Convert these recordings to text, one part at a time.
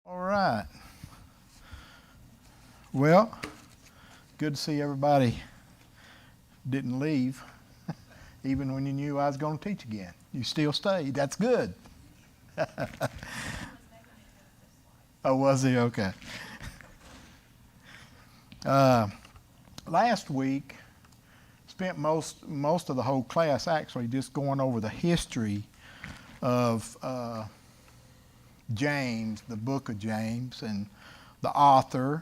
All right. Well, good to see everybody didn't leave, even when you knew I was going to teach again. You still stayed. That's good. Oh, was he? Okay. Last week, spent most of the whole class actually just going over the history of James, the book of James, and the author.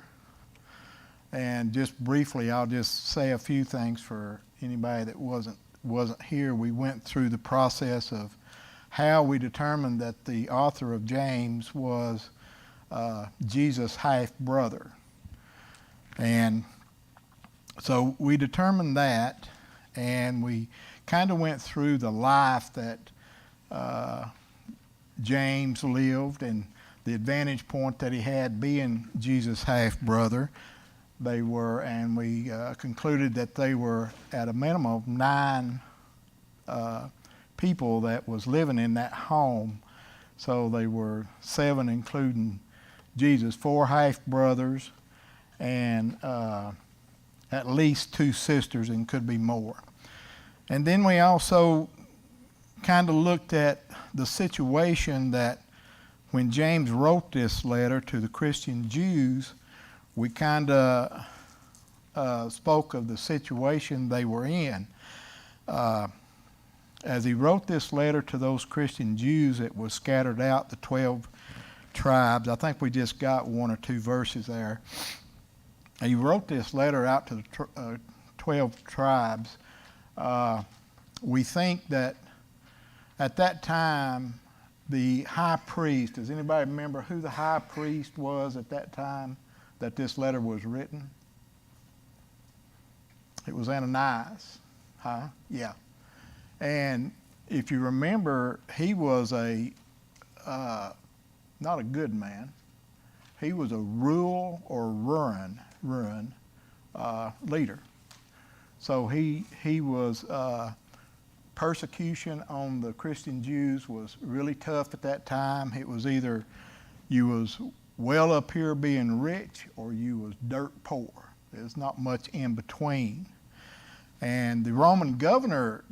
And just briefly, I'll just say a few things for anybody that wasn't here. We went through the process of how we determined that the author of James was Jesus' half-brother. And so we determined that, and we kind of went through the life that James lived and the advantage point that he had being Jesus' half-brother. And we concluded that they were at a minimum of 9 people that was living in that home. So they were 7, including Jesus, 4 half-brothers, and at least 2 sisters, and could be more. And then we also kind of looked at the situation that when James wrote this letter to the Christian Jews, we kind of spoke of the situation they were in. As he wrote this letter to those Christian Jews, it was scattered out, the 12 tribes. I think we just got 1 or 2 verses there. And he wrote this letter out to the 12 tribes. We think that at that time, the high priest, does anybody remember who the high priest was at that time that this letter was written? It was Ananias. Huh? Yeah. And if you remember, he was not a good man. He was a rule or ruin leader. So he was, persecution on the Christian Jews was really tough at that time. It was either you was well up here being rich or you was dirt poor. There's not much in between. And the Roman governor,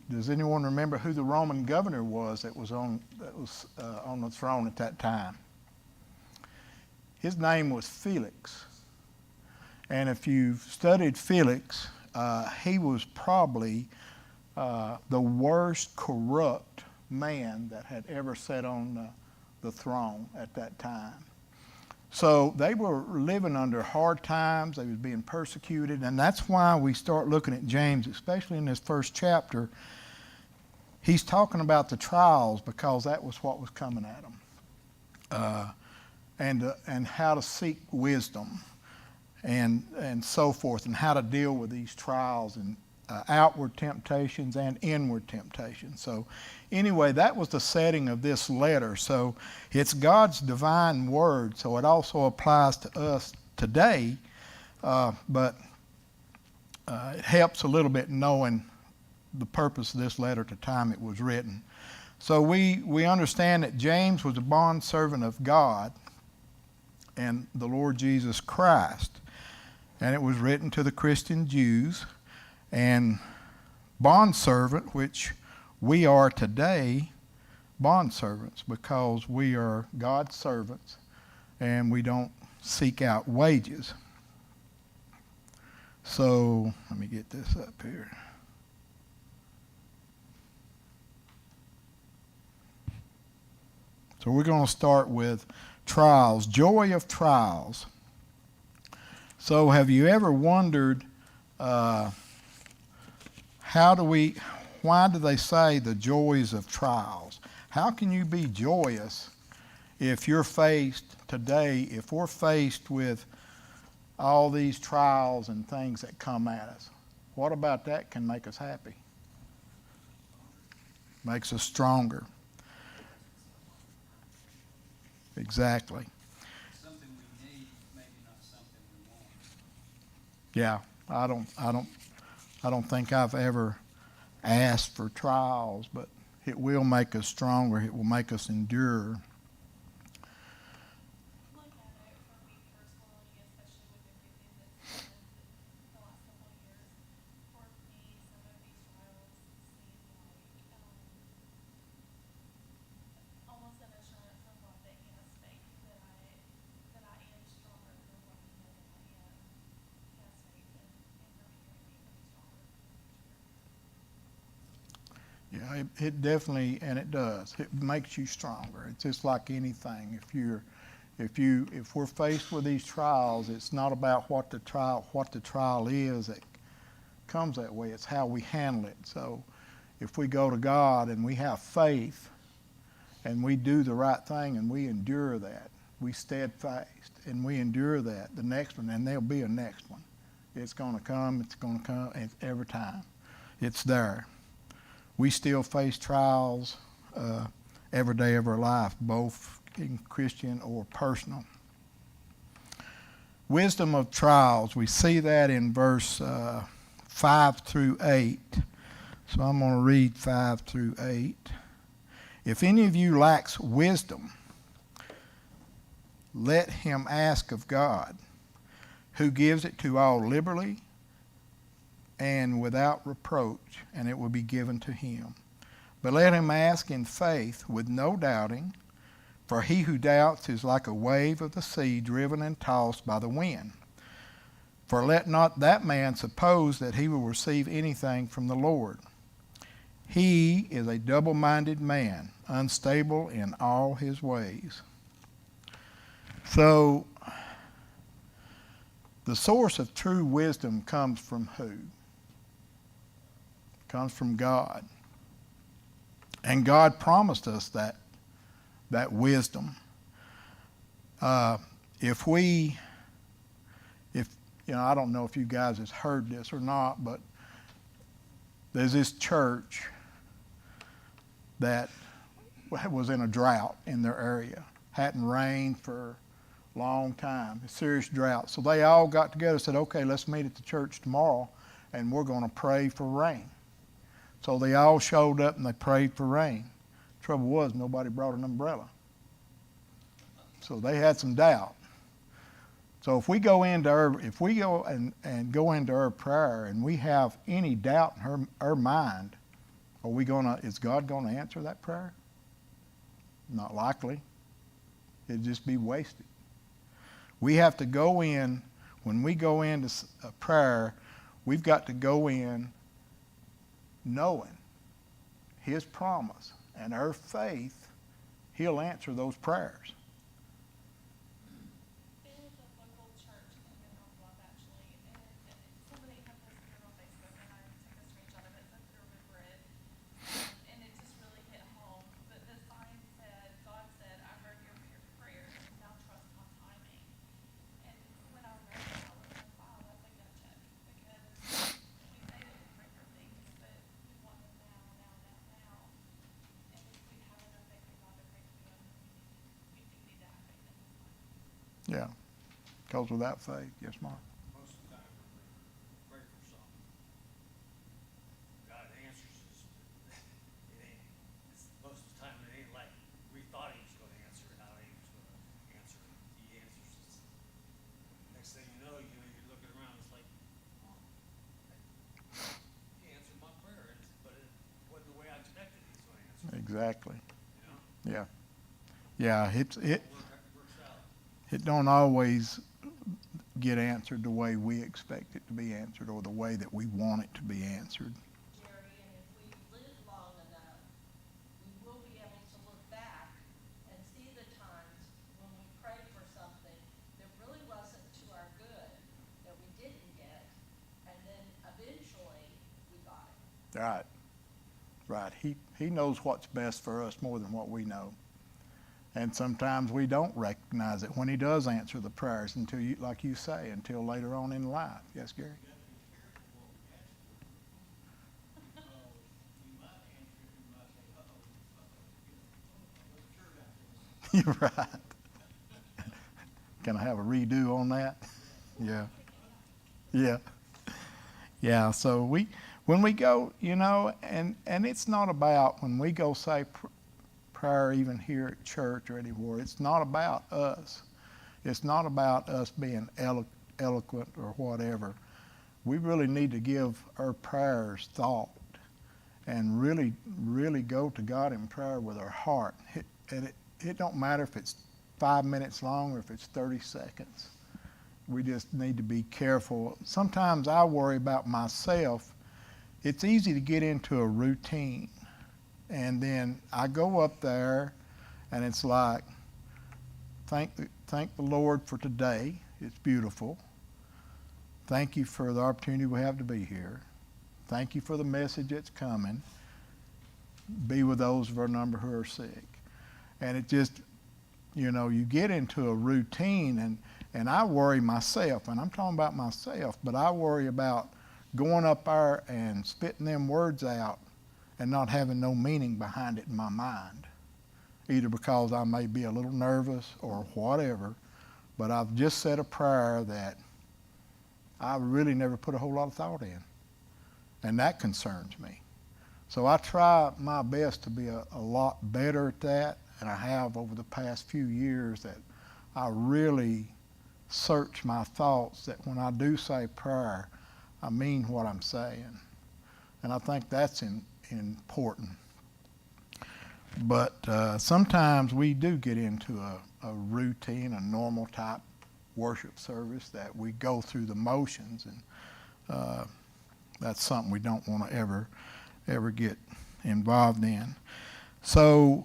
does anyone remember who the Roman governor was that was on the throne at that time? His name was Felix. And if you've studied Felix, he was probably the worst corrupt man that had ever sat on the throne at that time. So they were living under hard times. They was being persecuted, and that's why we start looking at James, especially in this first chapter. He's talking about the trials because that was what was coming at them, and how to seek wisdom, and so forth, and how to deal with these trials and outward temptations and inward temptations. So anyway, that was the setting of this letter. So it's God's divine word, so it also applies to us today, but it helps a little bit knowing the purpose of this letter at the time it was written. So we understand that James was a bondservant of God and the Lord Jesus Christ, and it was written to the Christian Jews. And bondservant, which we are today, bondservants, because we are God's servants and we don't seek out wages. So let me get this up here. So we're going to start with trials, joy of trials. So have you ever wondered, why do they say the joys of trials? How can you be joyous if you're faced today, if we're faced with all these trials and things that come at us? What about that can make us happy? Makes us stronger. Exactly. Something we need, maybe not something we want. Yeah, I don't think I've ever asked for trials, but it will make us stronger. It will make us endure. Yeah, it definitely, and it does. It makes you stronger. It's just like anything. If we're faced with these trials, it's not about what the trial is that comes that way. It's how we handle it. So if we go to God and we have faith and we do the right thing and we endure that, we steadfast and we endure that, the next one, and there'll be a next one. It's going to come, it's every time. It's there. We still face trials every day of our life, both in Christian or personal. Wisdom of trials, we see that in verse 5 through 8. So I'm going to read 5 through 8. If any of you lacks wisdom, let him ask of God, who gives it to all liberally and without reproach, and it will be given to him. But let him ask in faith with no doubting, for he who doubts is like a wave of the sea driven and tossed by the wind. For let not that man suppose that he will receive anything from the Lord. He is a double-minded man, unstable in all his ways. So, the source of true wisdom comes from who? Comes from God. And God promised us that wisdom. If I don't know if you guys have heard this or not, but there's this church that was in a drought in their area. Hadn't rained for a long time, a serious drought. So they all got together and said, okay, let's meet at the church tomorrow and we're going to pray for rain. So they all showed up and they prayed for rain. Trouble was, nobody brought an umbrella. So they had some doubt. So if we go and go into our prayer and we have any doubt in our mind, is God going to answer that prayer? Not likely. It'd just be wasted. We have to go in, when we go into a prayer, we've got to go in knowing his promise and our faith, he'll answer those prayers. There was a local church in Monroe, actually, and somebody had posted it on Facebook, and I took a screenshot of it so I could remember it. And it just really hit home. But the sign said, God said, I heard your prayers, now trust my timing. And when I read it, I was like, wow, that's a gut check. Because we say that we pray for things, but we want them now. And if we have enough faith in God to pray for them, we do need to have faith in his timing. Yeah. Because without faith, yes, Mark. Most of the time when we pray for something, God answers us, but most of the time it ain't like we thought he was going to answer it, how he was going to answer it. He answers us. Next thing you know, you're looking around, it's like, oh, he answered my prayer, but it wasn't the way I expected he was going to answer it. Exactly. You know? Yeah. Yeah, It works out. it don't always get answered the way we expect it to be answered or the way that we want it to be answered. Jerry, and if we live long enough, we will be able to look back and see the times when we prayed for something that really wasn't to our good, that we didn't get, and then eventually we got it. Right. Right. He knows what's best for us more than what we know. And sometimes we don't recognize it when he does answer the prayers until, like you say, until later on in life. Yes, Gary? You're right. Can I have a redo on that? Yeah. Yeah. Yeah. So when we go, and it's not about when we go say prayer even here at church or anywhere, it's not about us. It's not about us being eloquent or whatever. We really need to give our prayers thought and really, really go to God in prayer with our heart. It don't matter if it's 5 minutes long or if it's 30 seconds. We just need to be careful. Sometimes I worry about myself. It's easy to get into a routine And then I go up there, and it's like, thank the Lord for today. It's beautiful. Thank you for the opportunity we have to be here. Thank you for the message that's coming. Be with those of our number who are sick. And it just, you know, you get into a routine, and I worry myself, and I'm talking about myself, but I worry about going up there and spitting them words out and not having no meaning behind it in my mind, either because I may be a little nervous or whatever, but I've just said a prayer that I really never put a whole lot of thought in, and that concerns me. So I try my best to be a lot better at that, and I have over the past few years, that I really search my thoughts, that when I do say prayer, I mean what I'm saying. And I think that's important. But sometimes we do get into a routine, a normal type worship service, that we go through the motions, and that's something we don't want to ever get involved in. So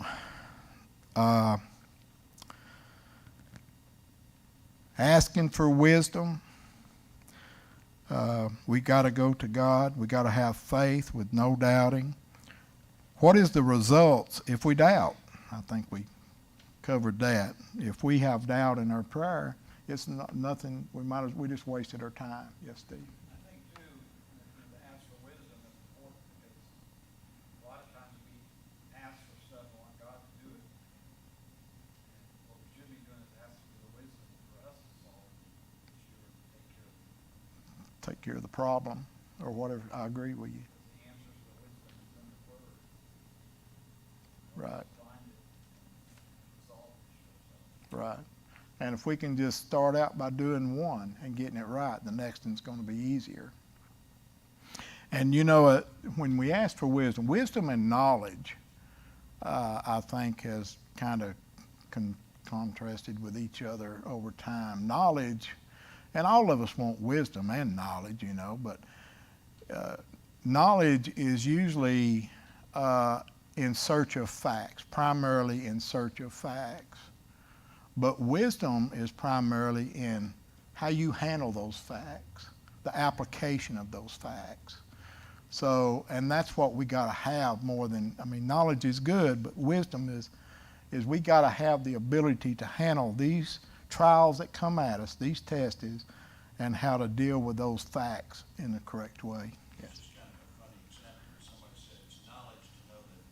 asking for wisdom, we got to go to God. We got to have faith with no doubting. What is the results if we doubt? I think we covered that. If we have doubt in our prayer, it's nothing. We just wasted our time. Yes, Steve. I think too, to ask for wisdom is important, because a lot of times we ask for stuff and want God to do it. And what we should be doing is asking for the wisdom for us to solve the issue or to take care of it. Take care of the problem or whatever. I agree with you. The answer to the wisdom is in the Word. Right. Find it and solve the issue. Right. And if we can just start out by doing one and getting it right, the next one's going to be easier. And you know, when we ask for wisdom and knowledge, I think has kind of contrasted with each other over time. Knowledge, and all of us want wisdom and knowledge, you know, but knowledge is usually in search of facts, primarily in search of facts. But wisdom is primarily in how you handle those facts, the application of those facts. So, and that's what we got to have more than, I mean, knowledge is good, but wisdom is we got to have the ability to handle these trials that come at us, these tests, and how to deal with those facts in the correct way. Yes. It's just kind of a funny example where somebody said it's knowledge to know that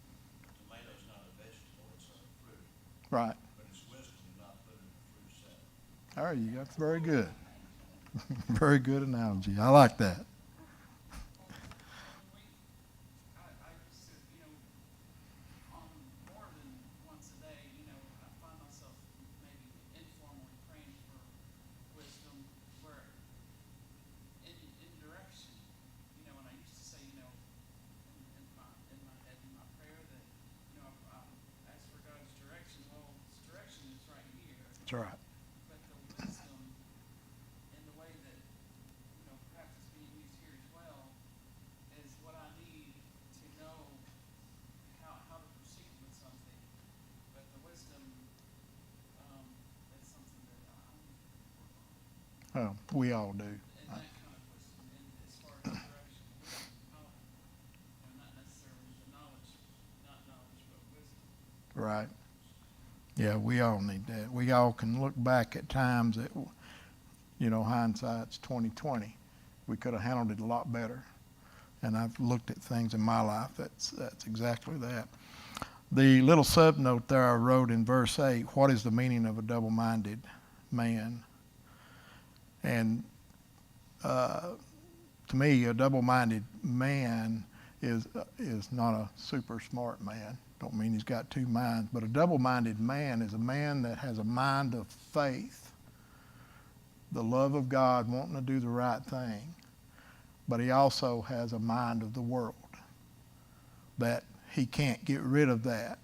tomato's not a vegetable, it's a fruit. Right. But it's wisdom to not put it in a fruit salad. There you go. That's very good. Very good analogy. I like that. I used to, on more than once a day, I find myself maybe informally praying for wisdom, where in direction, and I used to say, in my head, in my prayer, that, I ask for God's direction. Well, His direction is right here. That's right. But the wisdom in the way that, perhaps it's being used here as well, is what I need to know how to proceed with something. But the wisdom is something that I need to work on. Well, we all do. And that kind of wisdom, and as far as direction, wisdom, not necessarily the knowledge, not knowledge, but wisdom. Right. Yeah, we all need that. We all can look back at times that, hindsight's 20/20. We could have handled it a lot better. And I've looked at things in my life that's exactly that. The little subnote there I wrote in verse 8, what is the meaning of a double-minded man? And to me, a double-minded man is not a super smart man. Don't mean he's got two minds, but a double-minded man is a man that has a mind of faith, the love of God, wanting to do the right thing, but he also has a mind of the world, that he can't get rid of that.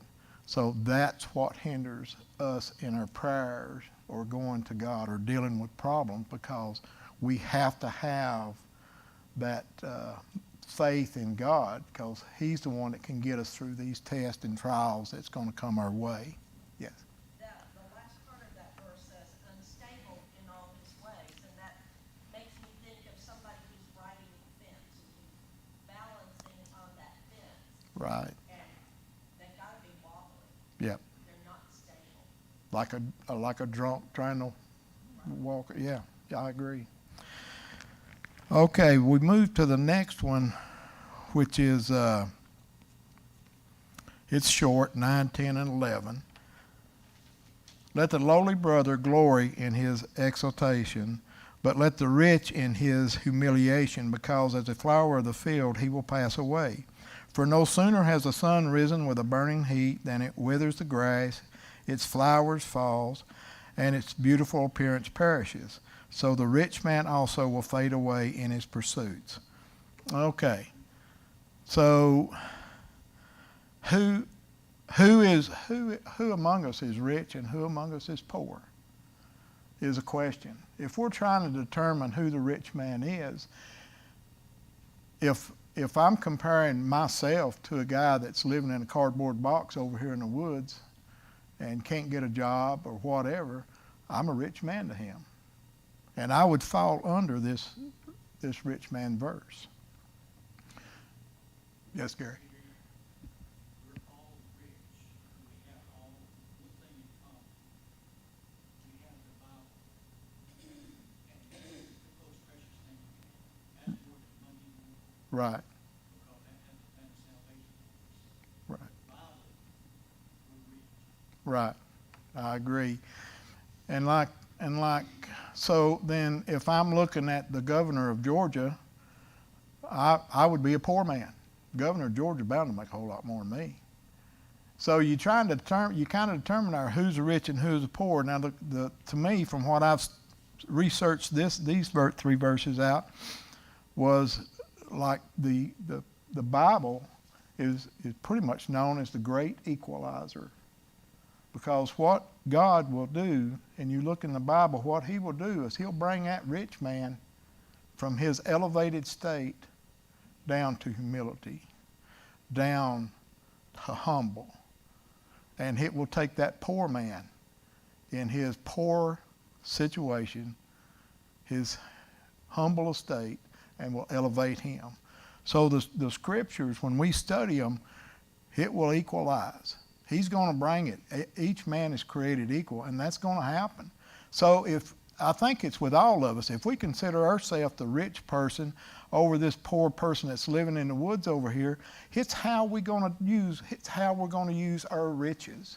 So that's what hinders us in our prayers or going to God or dealing with problems, because we have to have that faith in God, because he's the one that can get us through these tests and trials that's going to come our way. Yes. The last part of that verse says, unstable in all his ways, and that makes me think of somebody who's riding a fence, who's balancing on that fence, Right. and they gotta be wobbly, Yep. they're not stable. Like a drunk trying to walk. Yeah, I agree. Okay, we move to the next one, which is it's short, 9, 10, and 11. Let the lowly brother glory in his exaltation, but let the rich in his humiliation, because as a flower of the field he will pass away. For no sooner has the sun risen with a burning heat than it withers the grass, its flowers falls, and its beautiful appearance perishes. So the rich man also will fade away in his pursuits. Okay. So who among us is rich and who among us is poor is a question. If we're trying to determine who the rich man is, if I'm comparing myself to a guy that's living in a cardboard box over here in the woods and can't get a job or whatever, I'm a rich man to him. And I would fall under this rich man verse. Yes, Gary. We're all rich. We have all one thing in common. We have the Bible. And it's the most precious thing we have. As more than money in the world. Right, Because that has the plan of salvation for us. right, The Bible, we're rich. right. I agree. And so then if I'm looking at the governor of Georgia, I would be a poor man. Governor of Georgia is bound to make a whole lot more than me. So you kind of determine who's the rich and who's the poor. Now, to me, from what I've researched these 3 verses out, was like the Bible is pretty much known as the great equalizer. Because what God will do, and you look in the Bible, what he will do is he'll bring that rich man from his elevated state down to humility, down to humble. And it will take that poor man in his poor situation, his humble estate, and will elevate him. So the scriptures, when we study them, it will equalize. He's going to bring it. Each man is created equal, and that's going to happen. So I think it's with all of us. If we consider ourselves the rich person over this poor person that's living in the woods over here, it's how we're going to use our riches.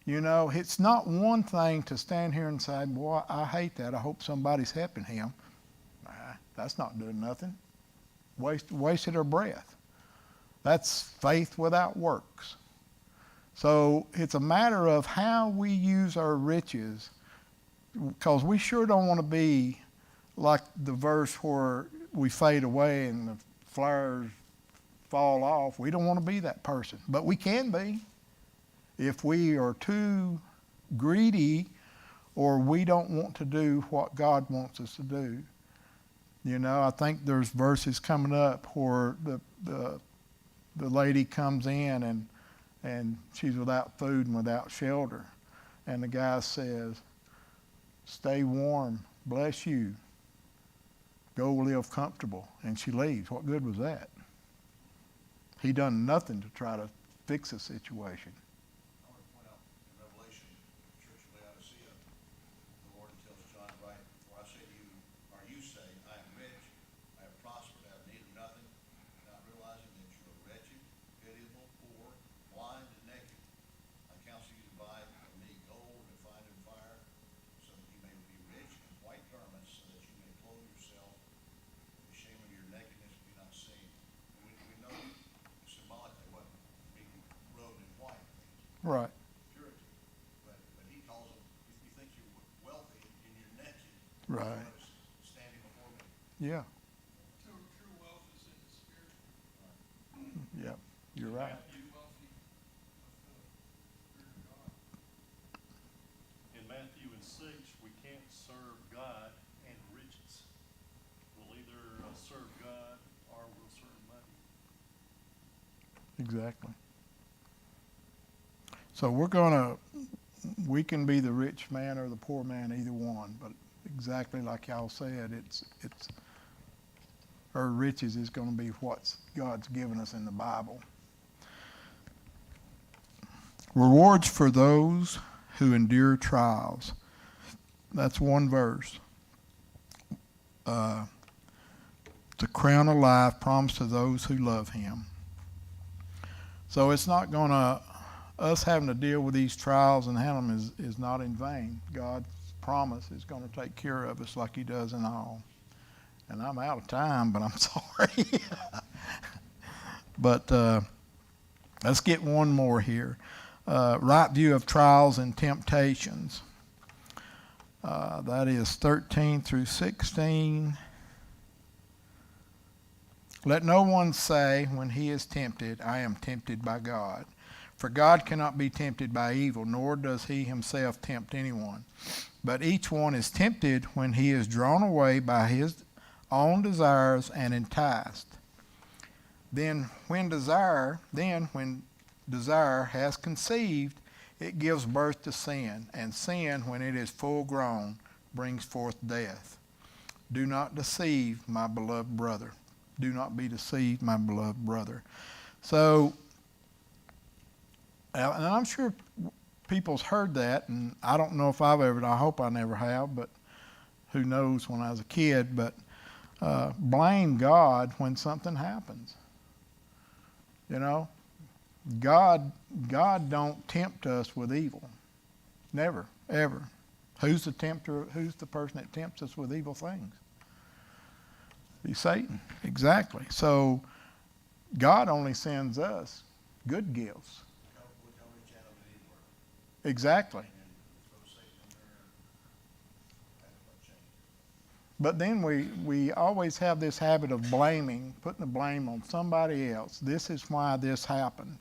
You know, it's not one thing to stand here and say, boy, I hate that. I hope somebody's helping him. That's not doing nothing. Wasted our breath. That's faith without works. So it's a matter of how we use our riches, because we sure don't want to be like the verse where we fade away and the flowers fall off. We don't want to be that person, but we can be if we are too greedy or we don't want to do what God wants us to do. You know, I think there's verses coming up where the lady comes in and she's without food and without shelter. And the guy says, stay warm, bless you, go live comfortable. And she leaves. What good was that? He done nothing to try to fix the situation. I want to point out in Revelation, the church of Laodicea, the Lord tells John, right, for I say to you, or you say, I am rich, I have prospered, I have need of nothing, not realizing that you are wretched, pitiable, poor, blind, and naked. I counsel you to buy of me gold refined in fire, so that you may be rich, and white garments, so that you may clothe yourself, the shame of your nakedness be not seen. And we know symbolically what being robed in white means. Right. Purity. But he calls them, you think you're wealthy and you're naked. Right. Standing before me. Yeah. True wealth is in the spirit. Yep. You're right. Be wealthy of the Spirit of God. In Matthew 6, we can't serve God and riches. We'll either serve God or we'll serve Exactly. So we can be the rich man or the poor man, either one, but exactly like y'all said, it's our riches is going to be what God's given us in the Bible. Rewards for those who endure trials. That's one verse. The crown of life promised to those who love him. So it's not going to, us having to deal with these trials and handle them is not in vain. God's promise is going to take care of us like he does in all. And I'm out of time, but I'm sorry. But let's get one more here. Right view of trials and temptations. That is 13 through 16. Let no one say when he is tempted, I am tempted by God. For God cannot be tempted by evil, nor does he himself tempt anyone. But each one is tempted when he is drawn away by his own desires and enticed. Then when desire has conceived, it gives birth to sin, and sin, when it is full grown, brings forth death. Do not deceive, my beloved brother. Do not be deceived, my beloved brother. So, and I'm sure people's heard that, and I don't know if I've ever, I hope I never have, but who knows when I was a kid, but blame God when something happens. You know, God don't tempt us with evil. Never, ever. Who's the tempter? Who's the person that tempts us with evil things? Be Satan. Exactly. So God only sends us good gifts. Exactly. But then we always have this habit of blaming, putting the blame on somebody else. This is why this happened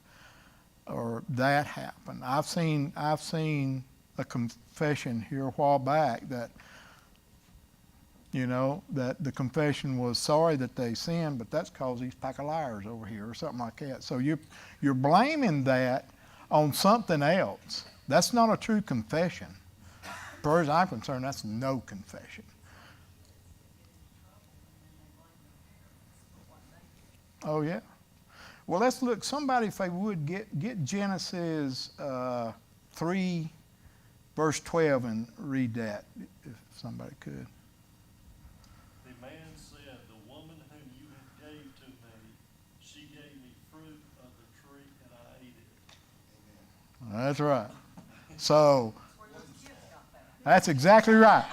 or that happened. I've seen a confession here a while back that, you know, that the confession was sorry that they sinned, but that's because he's a pack of liars over here or something like that. So you're blaming that on something else. That's not a true confession. As far as I'm concerned, that's no confession. Oh, yeah. Well, let's look. Somebody, if they would, get Genesis 3, verse 12 and read that, if somebody could. The man said, the woman whom you have gave to me, she gave me fruit of the tree, and I ate it. That's right. So, that's exactly right.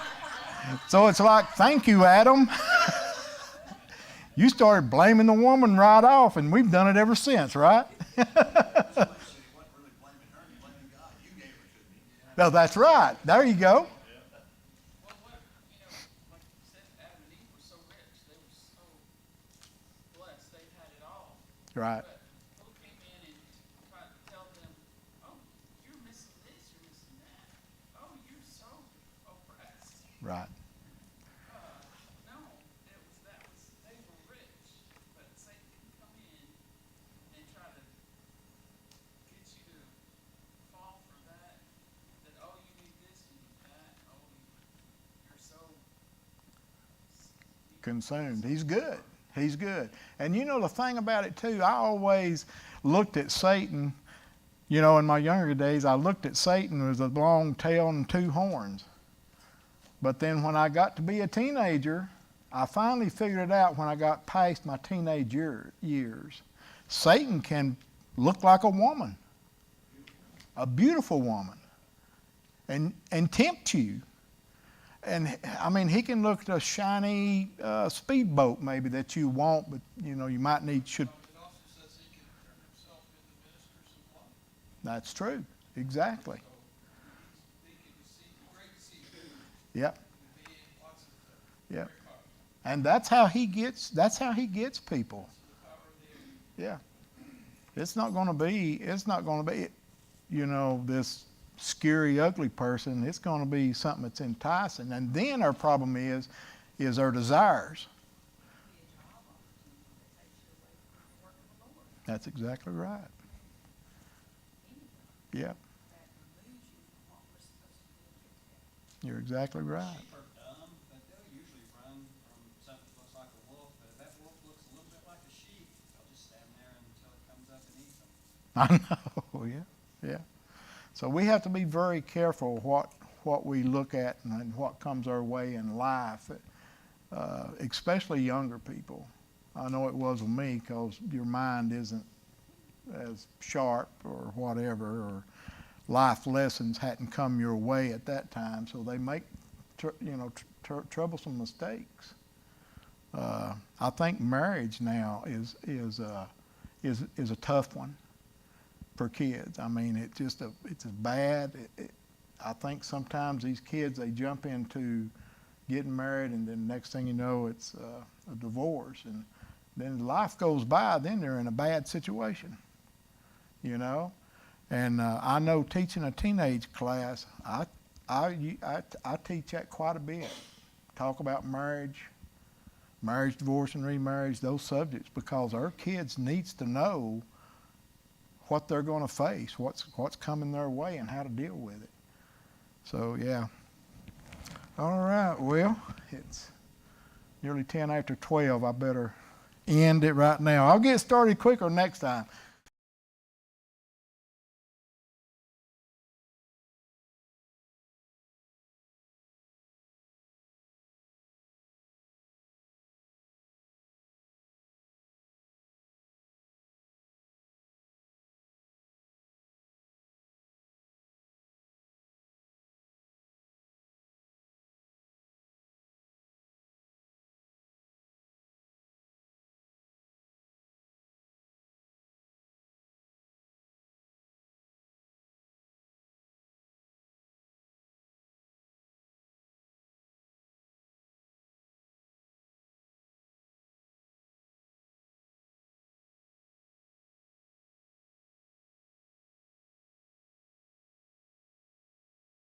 So it's like, thank you, Adam. You started blaming the woman right off, and we've done it ever since, right? No, that's right. There you go. Well, what, you know, like you said, Adam and Eve were so rich, they were so blessed, they had it all. Right. But who came in and tried to tell them, oh, you're missing this, you're missing that. Oh, you're so oppressed. Right. No, they were rich, but Satan can come in and try to get you to fall for that, oh, you need this, you need that, oh, you're so Consumed. He's good. He's good. And you know the thing about it too, I always looked at Satan, you know, in my younger days, I looked at Satan as a long tail and two horns. But then when I got to be a teenager, I finally figured it out when I got past my teenage years. Satan can look like a woman, a beautiful woman, and tempt you. And I mean, he can look at a shiny speedboat maybe that you want, but you know, you might should. It also says he can turn himself into ministers of light. That's true. Exactly. They can deceive, great deceiver. Yep. Be in lots of Yep. great power. And that's how he gets people. The power of the enemy. Yeah. It's not going to be, you know, this scary, ugly person. It's going to be something that's enticing. And then our problem is our desires. That's exactly right. Yep, That removes you from what we're supposed to be looking at. you're exactly right. Sheep are dumb, but they'll usually run from something that looks like a wolf, but if that wolf looks a little bit like a sheep, they'll just stand there until it comes up and eats them. I know, yeah, yeah. So we have to be very careful what we look at and what comes our way in life, especially younger people. I know it was with me because your mind isn't as sharp or whatever, or life lessons hadn't come your way at that time, so they make troublesome mistakes. I think marriage now is a tough one for kids. I mean, it's as bad. I think sometimes these kids, they jump into getting married, and then next thing you know, it's a divorce, and then life goes by. Then they're in a bad situation, you know. And I know teaching a teenage class, I teach that quite a bit. Talk about marriage, divorce, and remarriage, those subjects, because our kids needs to know what they're going to face, what's coming their way, and how to deal with it. So yeah. All right. Well, it's nearly 10 after 12. I better end it right now. I'll get started quicker next time.